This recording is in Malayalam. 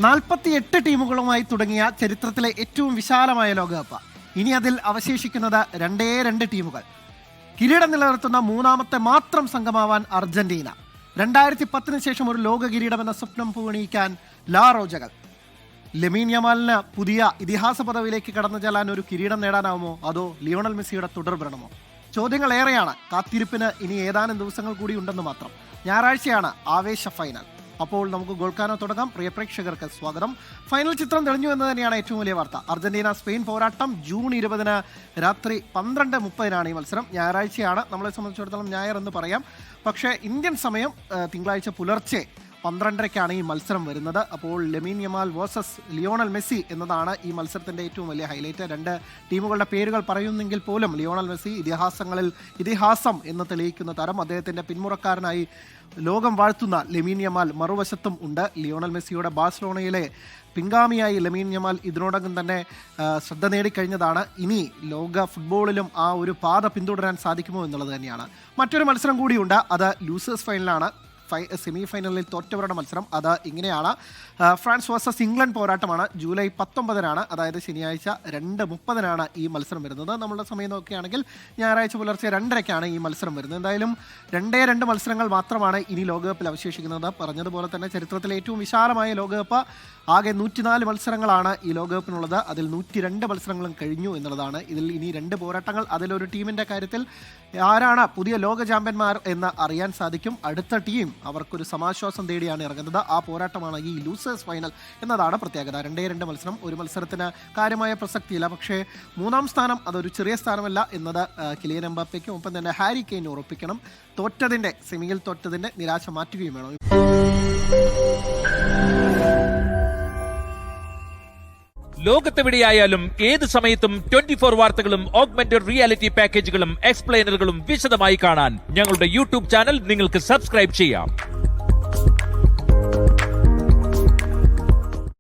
48 ടീമുകളുമായി തുടങ്ങിയ ചരിത്രത്തിലെ ഏറ്റവും വിശാലമായ ലോകകപ്പ്. ഇനി അതിൽ അവശേഷിക്കുന്നത് 2 ടീമുകൾ. കിരീടം നിലനിർത്തുന്ന മൂന്നാമത്തെ മാത്രം സംഘമാവാൻ അർജന്റീന. 2010 ശേഷം ഒരു ലോക കിരീടമെന്ന സ്വപ്നം പൂവണിയിക്കാൻ ലാ റോജകൾ. ലെമീൻ യമാലിന് പുതിയ ഇതിഹാസ പദവിയിലേക്ക് കടന്നു ചെല്ലാൻ ഒരു കിരീടം നേടാനാവുമോ, അതോ ലിയോണൽ മെസ്സിയുടെ തുടർഭരണമോ? ചോദ്യങ്ങൾ ഏറെയാണ്. കാത്തിരിപ്പിന് ഇനി ഏതാനും ദിവസങ്ങൾ കൂടി ഉണ്ടെന്ന് മാത്രം. ഞായറാഴ്ചയാണ് ആവേശ ഫൈനൽ. അപ്പോൾ നമുക്ക് ഗോൾക്കാനോ തുടങ്ങാം. പ്രിയ പ്രേക്ഷകർക്ക് സ്വാഗതം. ഫൈനൽ ചിത്രം തെളിഞ്ഞു എന്ന് തന്നെയാണ് ഏറ്റവും വലിയ വാർത്ത. അർജന്റീന സ്പെയിൻ പോരാട്ടം ജൂൺ 20 രാത്രി 12:30 ഈ മത്സരം. ഞായറാഴ്ചയാണ്. നമ്മളെ സംബന്ധിച്ചിടത്തോളം ഞായർ എന്ന് പറയാം. പക്ഷേ ഇന്ത്യൻ സമയം തിങ്കളാഴ്ച പുലർച്ചെ 12:30 ഈ മത്സരം വരുന്നത്. അപ്പോൾ ലെമീൻ യമാൽ വേഴ്സസ് ലിയോണൽ മെസ്സി എന്നതാണ് ഈ മത്സരത്തിൻ്റെ ഏറ്റവും വലിയ ഹൈലൈറ്റ്. 2 ടീമുകളുടെ പേരുകൾ പറയുന്നെങ്കിൽ പോലും ലിയോണൽ മെസ്സി ഇതിഹാസം എന്ന് തെളിയിക്കുന്ന തരം, അദ്ദേഹത്തിൻ്റെ പിന്മുറക്കാരനായി ലോകം വാഴ്ത്തുന്ന ലെമീൻ യമാൽ മറുവശത്തും ഉണ്ട്. ലിയോണൽ മെസ്സിയുടെ ബാഴ്സലോണയിലെ പിൻഗാമിയായി ലെമീൻ യമാൽ ഇതിനോടകം തന്നെ ശ്രദ്ധ നേടിക്കഴിഞ്ഞതാണ്. ഇനി ലോക ഫുട്ബോളിലും ആ ഒരു പാത പിന്തുടരാൻ സാധിക്കുമോ എന്നുള്ളത് തന്നെയാണ്. മറ്റൊരു മത്സരം കൂടിയുണ്ട്. അത് ലൂസേഴ്സ് ഫൈനലാണ്. സെമി ഫൈനലിൽ തോറ്റവരുടെ മത്സരം. അത് ഇങ്ങനെയാണ്. ഫ്രാൻസ് വേഴ്സസ് ഇംഗ്ലണ്ട് പോരാട്ടമാണ്. ജൂലൈ 19 അതായത് ശനിയാഴ്ച 2:30 ഈ മത്സരം വരുന്നത്. നമ്മളുടെ സമയം നോക്കുകയാണെങ്കിൽ ഞായറാഴ്ച പുലർച്ചെ 2:30 ഈ മത്സരം വരുന്നത്. എന്തായാലും 2 മത്സരങ്ങൾ മാത്രമാണ് ഇനി ലോകകപ്പിൽ അവശേഷിക്കുന്നത്. പറഞ്ഞതുപോലെ തന്നെ ചരിത്രത്തിലെ ഏറ്റവും വിശാലമായ ലോകകപ്പ്. ആകെ 104 മത്സരങ്ങളാണ് ഈ ലോകകപ്പിനുള്ളത്. അതിൽ 102 മത്സരങ്ങളും കഴിഞ്ഞു എന്നുള്ളതാണ്. ഇതിൽ ഇനി 2 പോരാട്ടങ്ങൾ. അതിലൊരു ടീമിൻ്റെ കാര്യത്തിൽ ആരാണ് പുതിയ ലോക ചാമ്പ്യന്മാർ എന്ന് അറിയാൻ സാധിക്കും. അടുത്ത ടീം അവർക്കൊരു സമാശ്വാസം തേടിയാണ് ഇറങ്ങുന്നത്. ആ പോരാട്ടമാണ് ഈ ലൂസേഴ്സ് ഫൈനൽ എന്നതാണ് പ്രത്യേകത. 2 മത്സരം. ഒരു മത്സരത്തിന് കാര്യമായ പ്രസക്തിയില്ല. പക്ഷേ 3-ാം സ്ഥാനം അതൊരു ചെറിയ സ്ഥാനമല്ല എന്നത് കിലിയൻ എംബാപ്പയ്ക്കും ഒപ്പം തന്നെ ഹാരി കെയ്നും ഉറപ്പിക്കണം. സെമിയിൽ തോറ്റതിൻ്റെ നിരാശ മാറ്റുകയും വേണം. ലോകത്തെവിടെയായാലും ഏത് സമയത്തും 24 വാർത്തകളും ഓഗ്മെന്റഡ് റിയാലിറ്റി പാക്കേജുകളും എക്സ്പ്ലെയിനറുകളും വിശദമായി കാണാൻ ഞങ്ങളുടെ യൂട്യൂബ് ചാനൽ നിങ്ങൾക്ക് സബ്സ്ക്രൈബ് ചെയ്യാം.